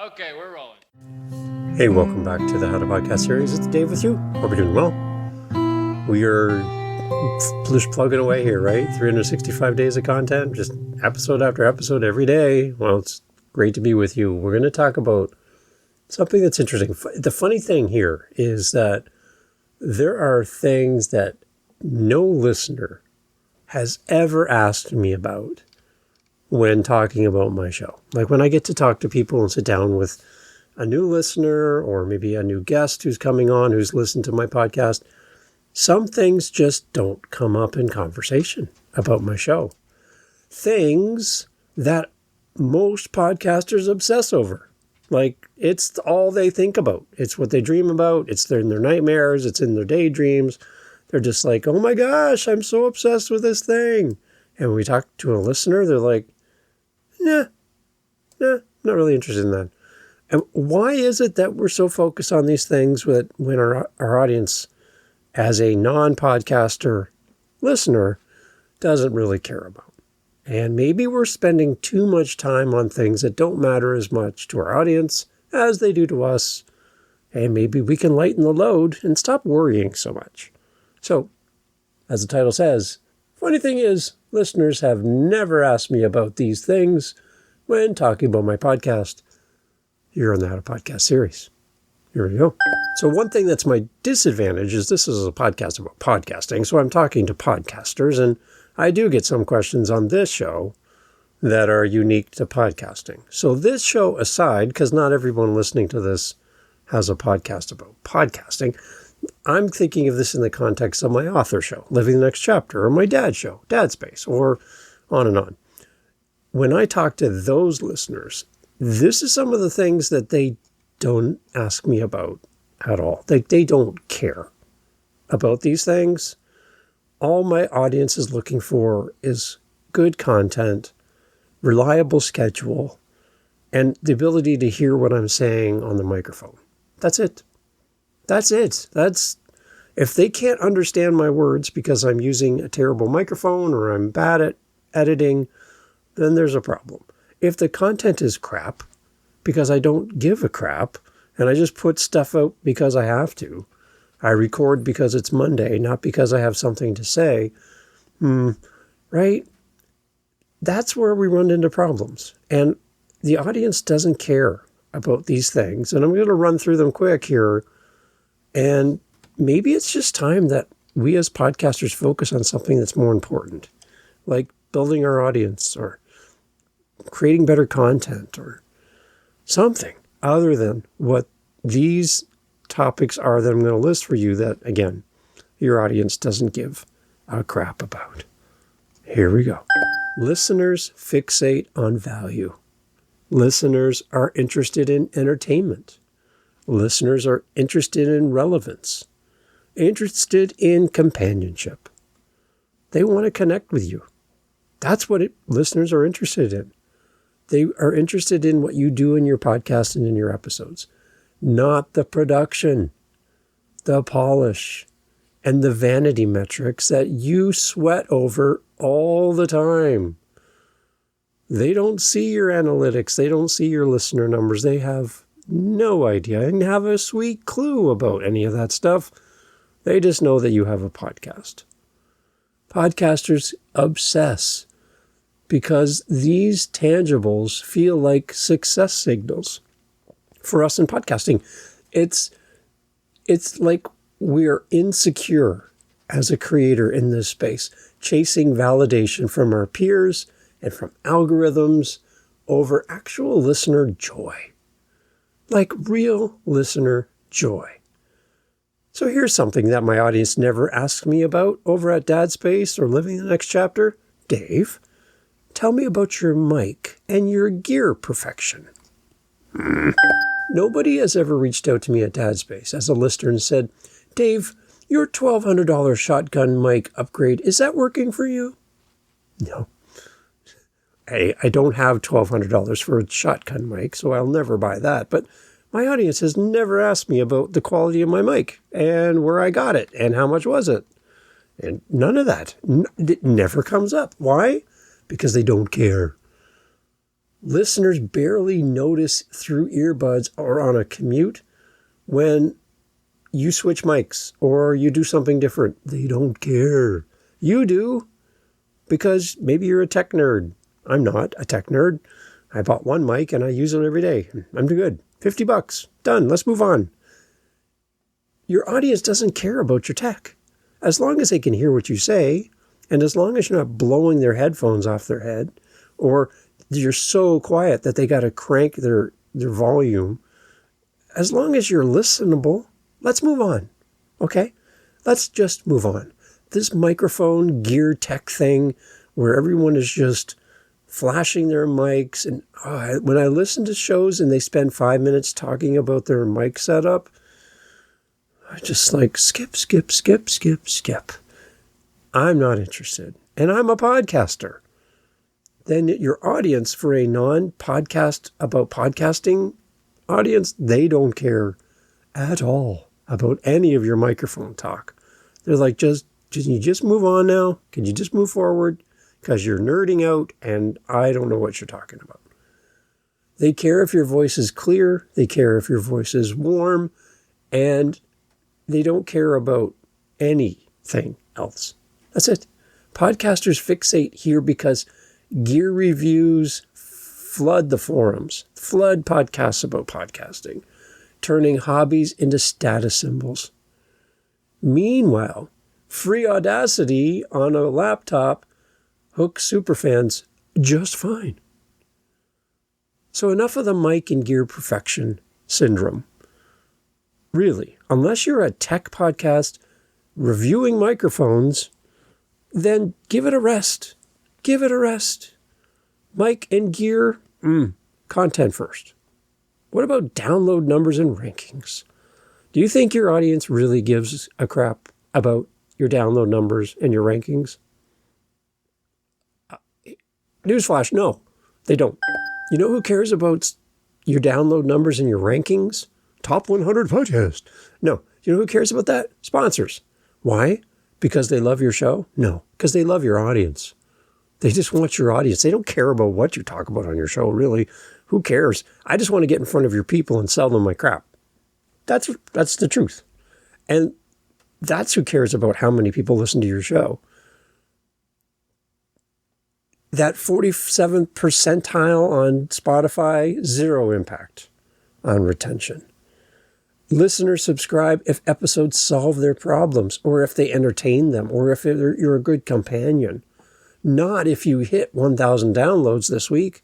Okay, we're rolling. Hey, welcome back to the How to Podcast series. It's Dave with you. Hope you're doing well. We are just plugging away here, right? 365 days of content, just episode after episode every day. Well, it's great to be with you. We're going to talk about something that's interesting. The funny thing here is that there are things that no listener has ever asked me about when talking about my show. Like when I get to talk to people and sit down with a new listener or maybe a new guest who's coming on, who's listened to my podcast, some things just don't come up in conversation about my show. Things that most podcasters obsess over. Like it's all they think about. It's what they dream about. It's in their nightmares. It's in their daydreams. They're just like, oh my gosh, I'm so obsessed with this thing. And when we talk to a listener, they're like, nah, not really interested in that. And why is it that we're so focused on these things when our audience, as a non-podcaster listener, doesn't really care about? And maybe we're spending too much time on things that don't matter as much to our audience as they do to us. And maybe we can lighten the load and stop worrying so much. So, as the title says, funny thing is, listeners have never asked me about these things when talking about my podcast here on the How to Podcast series. Here we go. So one thing that's my disadvantage is this is a podcast about podcasting, so I'm talking to podcasters, and I do get some questions on this show that are unique to podcasting. So this show aside, because not everyone listening to this has a podcast about podcasting, I'm thinking of this in the context of my author show, Living the Next Chapter, or my dad show, Dad Space, or on and on. When I talk to those listeners, this is some of the things that they don't ask me about at all. They don't care about these things. All my audience is looking for is good content, reliable schedule, and the ability to hear what I'm saying on the microphone. That's it. That's it. If they can't understand my words because I'm using a terrible microphone or I'm bad at editing, then there's a problem. If the content is crap because I don't give a crap and I just put stuff out because I have to, I record because it's Monday, not because I have something to say, right? That's where we run into problems. And the audience doesn't care about these things. And I'm going to run through them quick here. And maybe it's just time that we as podcasters focus on something that's more important, like building our audience or creating better content or something other than what these topics are that I'm going to list for you that, again, your audience doesn't give a crap about. Here we go. Listeners fixate on value. Listeners are interested in entertainment. Listeners are interested in relevance, interested in companionship. They want to connect with you. That's what listeners are interested in. They are interested in what you do in your podcast and in your episodes, not the production, the polish, and the vanity metrics that you sweat over all the time. They don't see your analytics. They don't see your listener numbers. They have no idea and have a sweet clue about any of that stuff. They just know that you have a podcast. Podcasters obsess because these tangibles feel like success signals for us in podcasting. It's like we're insecure as a creator in this space, chasing validation from our peers and from algorithms over actual listener joy. Like real listener joy. So here's something that my audience never asks me about over at Dad Space or Living the Next Chapter. Dave, tell me about your mic and your gear perfection. Nobody has ever reached out to me at Dad Space as a listener and said, Dave, your $1,200 shotgun mic upgrade, is that working for you? No. Hey, I don't have $1,200 for a shotgun mic, so I'll never buy that. But my audience has never asked me about the quality of my mic and where I got it and how much was it. And none of that. It never comes up. Why? Because they don't care. Listeners barely notice through earbuds or on a commute when you switch mics or you do something different. They don't care. You do, because maybe you're a tech nerd. I'm not a tech nerd. I bought one mic and I use it every day. I'm good. $50. Done. Let's move on. Your audience doesn't care about your tech. As long as they can hear what you say, and as long as you're not blowing their headphones off their head, or you're so quiet that they got to crank their volume, as long as you're listenable, let's move on. Okay? Let's just move on. This microphone gear tech thing where everyone is just flashing their mics. And when I listen to shows and they spend 5 minutes talking about their mic setup, I just like skip. I'm not interested. And I'm a podcaster. Then your audience, for a non-podcast about podcasting audience, they don't care at all about any of your microphone talk. They're like, can you just move on now? Can you just move forward? Because you're nerding out and I don't know what you're talking about. They care if your voice is clear. They care if your voice is warm. And they don't care about anything else. That's it. Podcasters fixate here because gear reviews flood the forums, flood podcasts about podcasting, turning hobbies into status symbols. Meanwhile, free Audacity on a laptop hooks superfans just fine. So enough of the mic and gear perfection syndrome. Really, unless you're a tech podcast reviewing microphones, then give it a rest. Give it a rest. Mic and gear, content first. What about download numbers and rankings? Do you think your audience really gives a crap about your download numbers and your rankings? Newsflash, no, they don't. You know who cares about your download numbers and your rankings? Top 100 podcast. No. You know who cares about that? Sponsors. Why? Because they love your show? No. Because they love your audience. They just want your audience. They don't care about what you talk about on your show, really. Who cares? I just want to get in front of your people and sell them my crap. That's the truth. And that's who cares about how many people listen to your show. That 47th percentile on Spotify, zero impact on retention. Listeners subscribe if episodes solve their problems, or if they entertain them, or if you're a good companion. Not if you hit 1,000 downloads this week.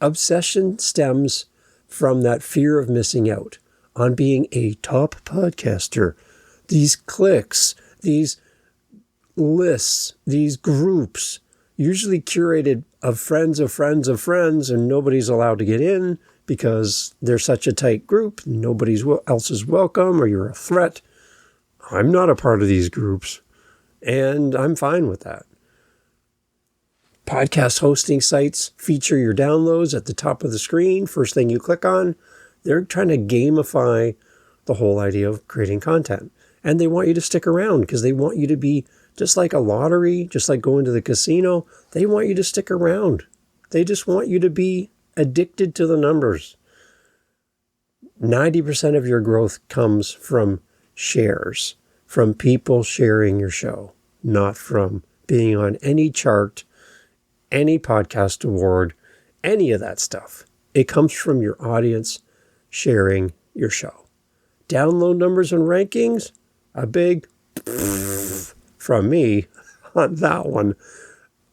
Obsession stems from that fear of missing out on being a top podcaster. These cliques, these lists, these groups, usually curated of friends of friends of friends, and nobody's allowed to get in because they're such a tight group. Nobody else is welcome, or you're a threat. I'm not a part of these groups, and I'm fine with that. Podcast hosting sites feature your downloads at the top of the screen, first thing you click on. They're trying to gamify the whole idea of creating content. And they want you to stick around because they want you to be just like a lottery, just like going to the casino. They want you to stick around. They just want you to be addicted to the numbers. 90% of your growth comes from shares, from people sharing your show, not from being on any chart, any podcast award, any of that stuff. It comes from your audience sharing your show. Download numbers and rankings, a big from me on that one.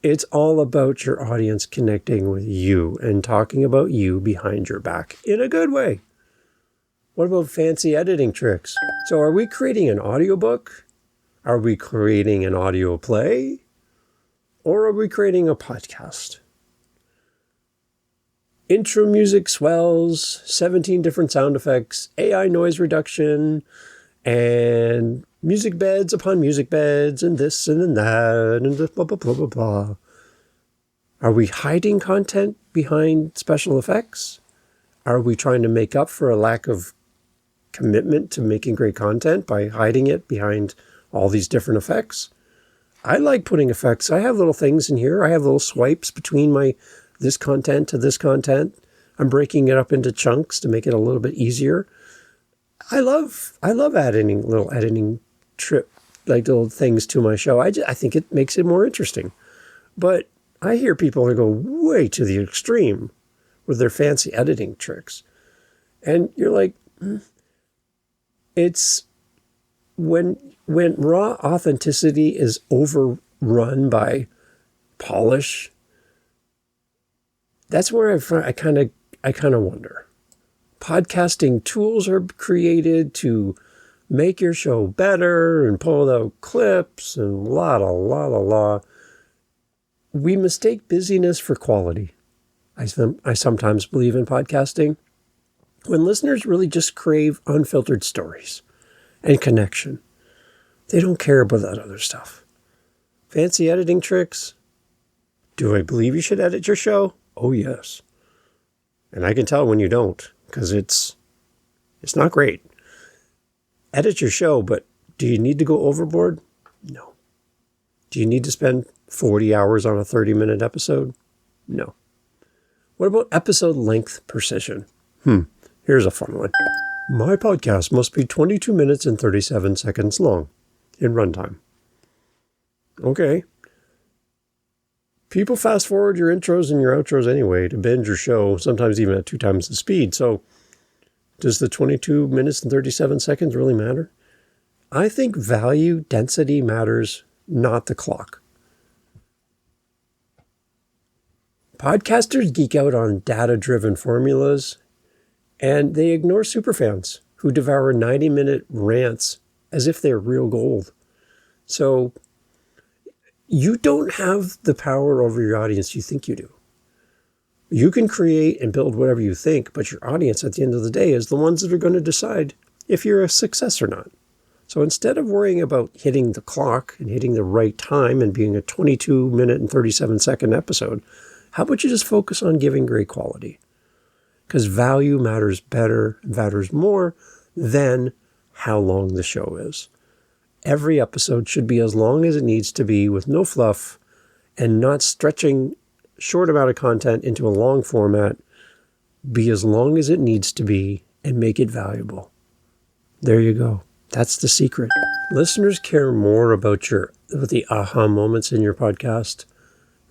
It's all about your audience connecting with you and talking about you behind your back in a good way. What about fancy editing tricks? So are we creating an audiobook? Are we creating an audio play? Or are we creating a podcast? Intro music swells, 17 different sound effects, AI noise reduction, and music beds upon music beds, and this and then that, and blah, blah, blah, blah, blah. Are we hiding content behind special effects? Are we trying to make up for a lack of commitment to making great content by hiding it behind all these different effects? I like putting effects. I have little things in here. I have little swipes between the this content to this content. I'm breaking it up into chunks to make it a little bit easier. I love adding little editing little things to my show. I think it makes it more interesting. But I hear people that go way to the extreme with their fancy editing tricks. And you're like, it's when raw authenticity is overrun by polish, that's where I kind of wonder. Podcasting tools are created to make your show better and pull out clips and la. We mistake busyness for quality. I sometimes believe in podcasting when listeners really just crave unfiltered stories and connection. They don't care about that other stuff. Fancy editing tricks? Do I believe you should edit your show? Oh, yes. And I can tell when you don't, because it's not great. Edit your show, but do you need to go overboard? No. Do you need to spend 40 hours on a 30-minute episode? No. What about episode length precision? Here's a fun one. My podcast must be 22 minutes and 37 seconds long in runtime. Okay. People fast forward your intros and your outros anyway to binge your show, sometimes even at 2 times the speed. So does the 22 minutes and 37 seconds really matter? I think value density matters, not the clock. Podcasters geek out on data-driven formulas, and they ignore superfans who devour 90-minute rants as if they're real gold. So you don't have the power over your audience you think you do. You can create and build whatever you think, but your audience at the end of the day is the ones that are going to decide if you're a success or not. So instead of worrying about hitting the clock and hitting the right time and being a 22-minute and 37-second episode, how about you just focus on giving great quality? Because value matters more than how long the show is. Every episode should be as long as it needs to be with no fluff and not stretching short amount of content into a long format. Be as long as it needs to be and make it valuable. There you go. That's the secret. Listeners care more about the aha moments in your podcast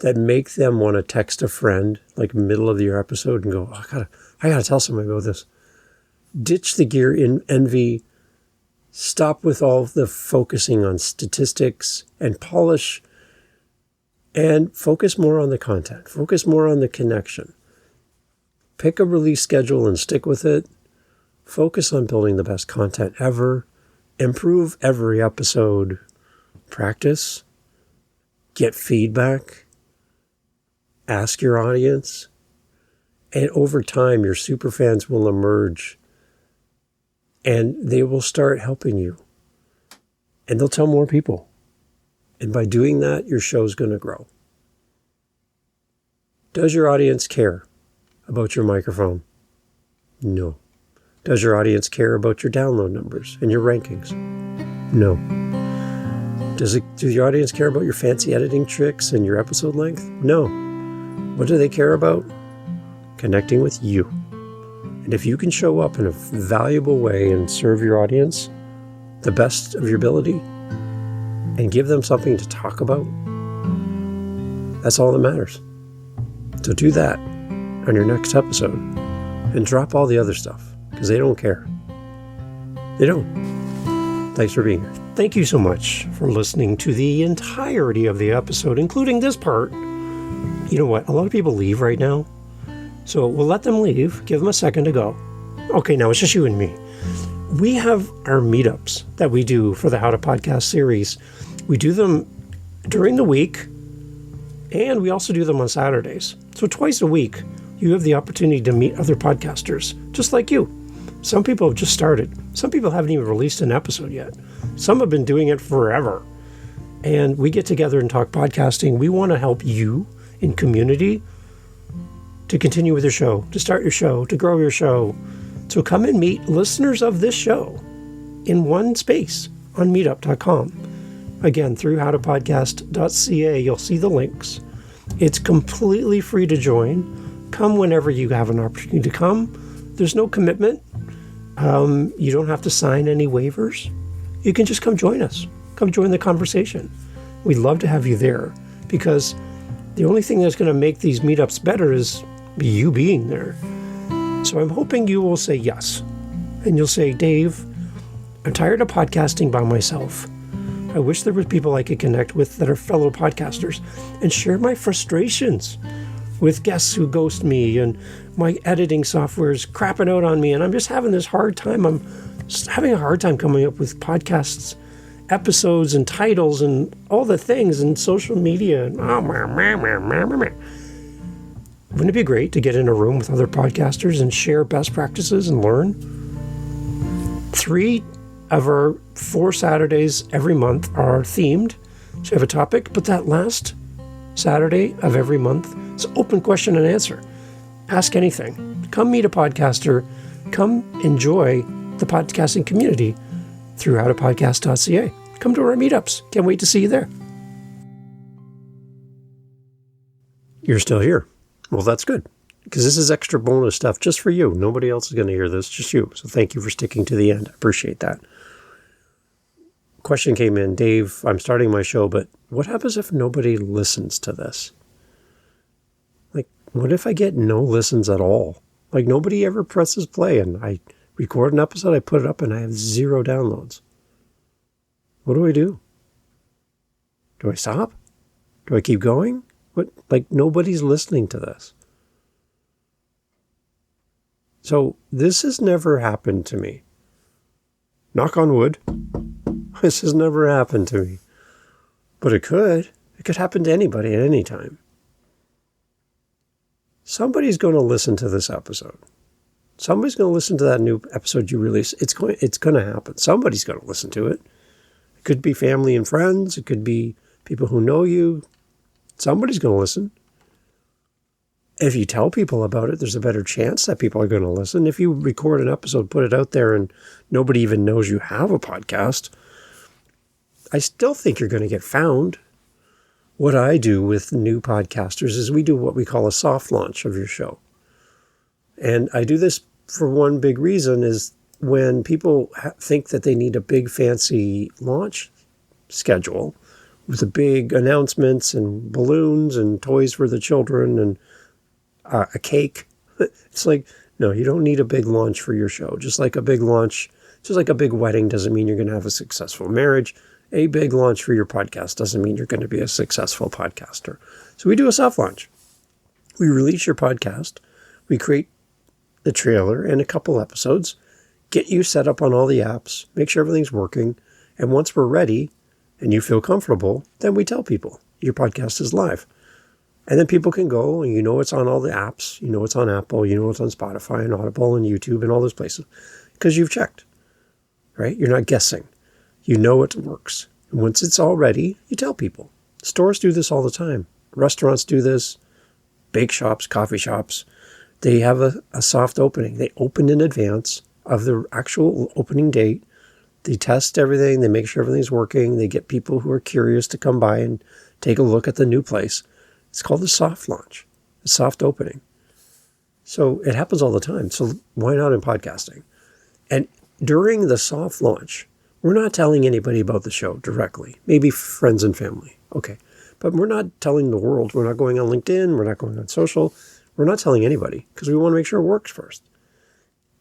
that make them want to text a friend like middle of your episode and go, I gotta tell somebody about this. Ditch the gear in envy. Stop with all the focusing on statistics and polish, and focus more on the content. Focus more on the connection. Pick a release schedule and stick with it. Focus on building the best content ever. Improve every episode. Practice. Get feedback. Ask your audience. And over time, your superfans will emerge. And they will start helping you. And they'll tell more people. And by doing that, your show's going to grow. Does your audience care about your microphone? No. Does your audience care about your download numbers and your rankings? No. Do your audience care about your fancy editing tricks and your episode length? No. What do they care about? Connecting with you. And if you can show up in a valuable way and serve your audience the best of your ability and give them something to talk about, that's all that matters. So do that on your next episode and drop all the other stuff because they don't care. They don't. Thanks for being here. Thank you so much for listening to the entirety of the episode, including this part. You know what? A lot of people leave right now. So we'll let them leave, give them a second to go. Okay, now it's just you and me. We have our meetups that we do for the How to Podcast series. We do them during the week, and we also do them on Saturdays. So twice a week, you have the opportunity to meet other podcasters, just like you. Some people have just started. Some people haven't even released an episode yet. Some have been doing it forever. And we get together and talk podcasting. We want to help you in community to continue with your show, to start your show, to grow your show. So come and meet listeners of this show in one space on meetup.com. Again, through howtopodcast.ca, you'll see the links. It's completely free to join. Come whenever you have an opportunity to come. There's no commitment. You don't have to sign any waivers. You can just come join us. Come join the conversation. We'd love to have you there, because the only thing that's going to make these meetups better is you being there. So I'm hoping you will say yes. And you'll say, Dave, I'm tired of podcasting by myself. I wish there were people I could connect with that are fellow podcasters and share my frustrations with guests who ghost me, and my editing software is crapping out on me, and I'm just having this hard time. I'm just having a hard time coming up with podcasts, episodes, and titles, and all the things, and social media. And wouldn't it be great to get in a room with other podcasters and share best practices and learn? 3 of our 4 Saturdays every month are themed. So you have a topic, but that last Saturday of every month is open question and answer. Ask anything. Come meet a podcaster. Come enjoy the podcasting community through howtopodcast.ca. Come to our meetups. Can't wait to see you there. You're still here. Well, that's good, because this is extra bonus stuff just for you. Nobody else is going to hear this, just you. So thank you for sticking to the end. I appreciate that. Question came in, Dave, I'm starting my show, but what happens if nobody listens to this? Like, what if I get no listens at all? Like, nobody ever presses play, and I record an episode, I put it up, and I have 0 downloads. What do I do? Do I stop? Do I keep going? What? Like, nobody's listening to this. So this has never happened to me. Knock on wood. This has never happened to me. But it could. It could happen to anybody at any time. Somebody's going to listen to this episode. Somebody's going to listen to that new episode you release. It's going to happen. Somebody's going to listen to it. It could be family and friends. It could be people who know you. Somebody's going to listen. If you tell people about it, there's a better chance that people are going to listen. If you record an episode, put it out there, and nobody even knows you have a podcast, I still think you're going to get found. What I do with new podcasters is we do what we call a soft launch of your show. And I do this for one big reason, is when people think that they need a big fancy launch schedule with the big announcements and balloons and toys for the children and a cake. It's like, no, you don't need a big launch for your show. Just like a big launch, just like a big wedding doesn't mean you're going to have a successful marriage. A big launch for your podcast doesn't mean you're going to be a successful podcaster. So we do a soft launch. We release your podcast. We create the trailer and a couple episodes, get you set up on all the apps, make sure everything's working. And once we're ready and you feel comfortable, then we tell people your podcast is live. And then people can go, and you know it's on all the apps. You know it's on Apple. You know it's on Spotify and Audible and YouTube and all those places, because you've checked, right? You're not guessing. You know it works. And once it's all ready, you tell people. Stores do this all the time. Restaurants do this. Bake shops, coffee shops. They have a soft opening. They open in advance of the actual opening date. They test everything. They make sure everything's working. They get people who are curious to come by and take a look at the new place. It's called a soft launch, a soft opening. So it happens all the time. So why not in podcasting? And during the soft launch, we're not telling anybody about the show directly. Maybe friends and family. Okay. But we're not telling the world. We're not going on LinkedIn. We're not going on social. We're not telling anybody, because we want to make sure it works first.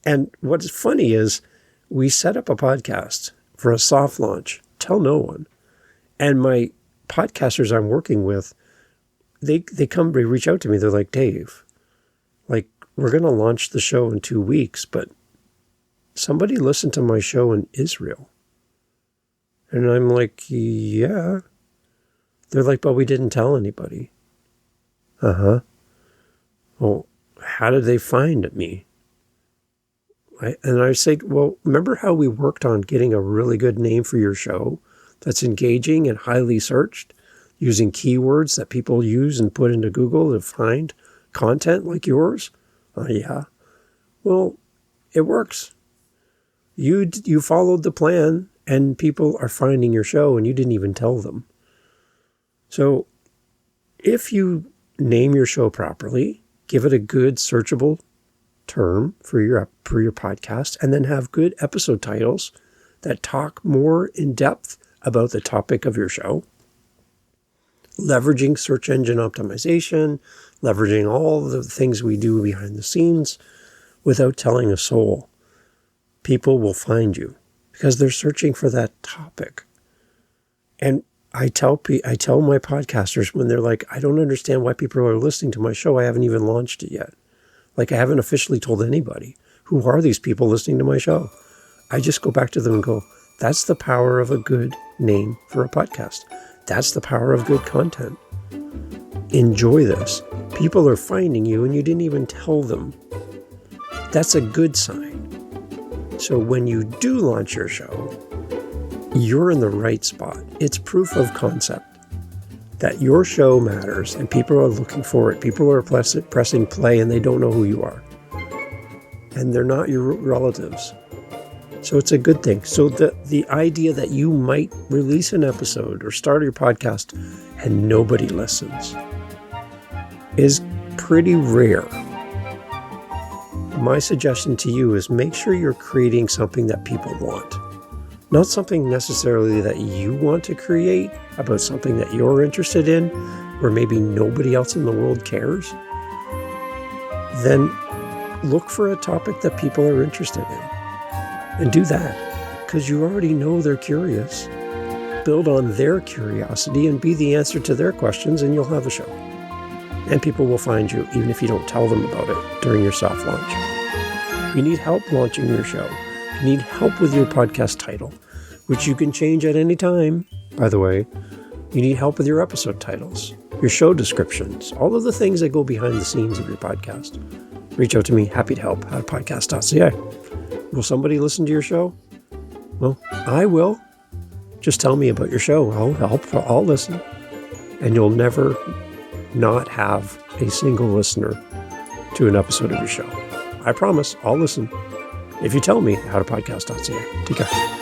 And what's funny is we set up a podcast for a soft launch. Tell no one. And my podcasters I'm working with, they reach out to me. They're like, Dave, like, we're going to launch the show in 2 weeks, but somebody listened to my show in Israel. And I'm like, yeah. They're like, but we didn't tell anybody. Uh-huh. Well, how did they find me? And I say, well, remember how we worked on getting a really good name for your show that's engaging and highly searched, using keywords that people use and put into Google to find content like yours? Yeah. Well, it works. You followed the plan, and people are finding your show, and you didn't even tell them. So if you name your show properly, give it a good searchable term for your podcast, and then have good episode titles that talk more in depth about the topic of your show. Leveraging search engine optimization, leveraging all the things we do behind the scenes without telling a soul. People will find you because they're searching for that topic. And I tell my podcasters when they're like, I don't understand why people are listening to my show. I haven't even launched it yet. Like, I haven't officially told anybody. Who are these people listening to my show? I just go back to them and go, that's the power of a good name for a podcast. That's the power of good content. Enjoy this. People are finding you and you didn't even tell them. That's a good sign. So when you do launch your show, you're in the right spot. It's proof of concept that your show matters and people are looking for it. People are pressing play and they don't know who you are. And they're not your relatives. So it's a good thing. So the idea that you might release an episode or start your podcast and nobody listens is pretty rare. My suggestion to you is make sure you're creating something that people want. Not something necessarily that you want to create about something that you're interested in, where maybe nobody else in the world cares. Then look for a topic that people are interested in. And do that, because you already know they're curious. Build on their curiosity and be the answer to their questions, and you'll have a show. And people will find you, even if you don't tell them about it during your soft launch. If you need help launching your show, if you need help with your podcast title, which you can change at any time, by the way, you need help with your episode titles, your show descriptions, all of the things that go behind the scenes of your podcast. Reach out to me, happy to help, at podcast.ca. Will somebody listen to your show? Well, I will. Just tell me about your show. I'll help. I'll listen. And you'll never not have a single listener to an episode of your show. I promise I'll listen. If you tell me how to podcast.ca. Take care.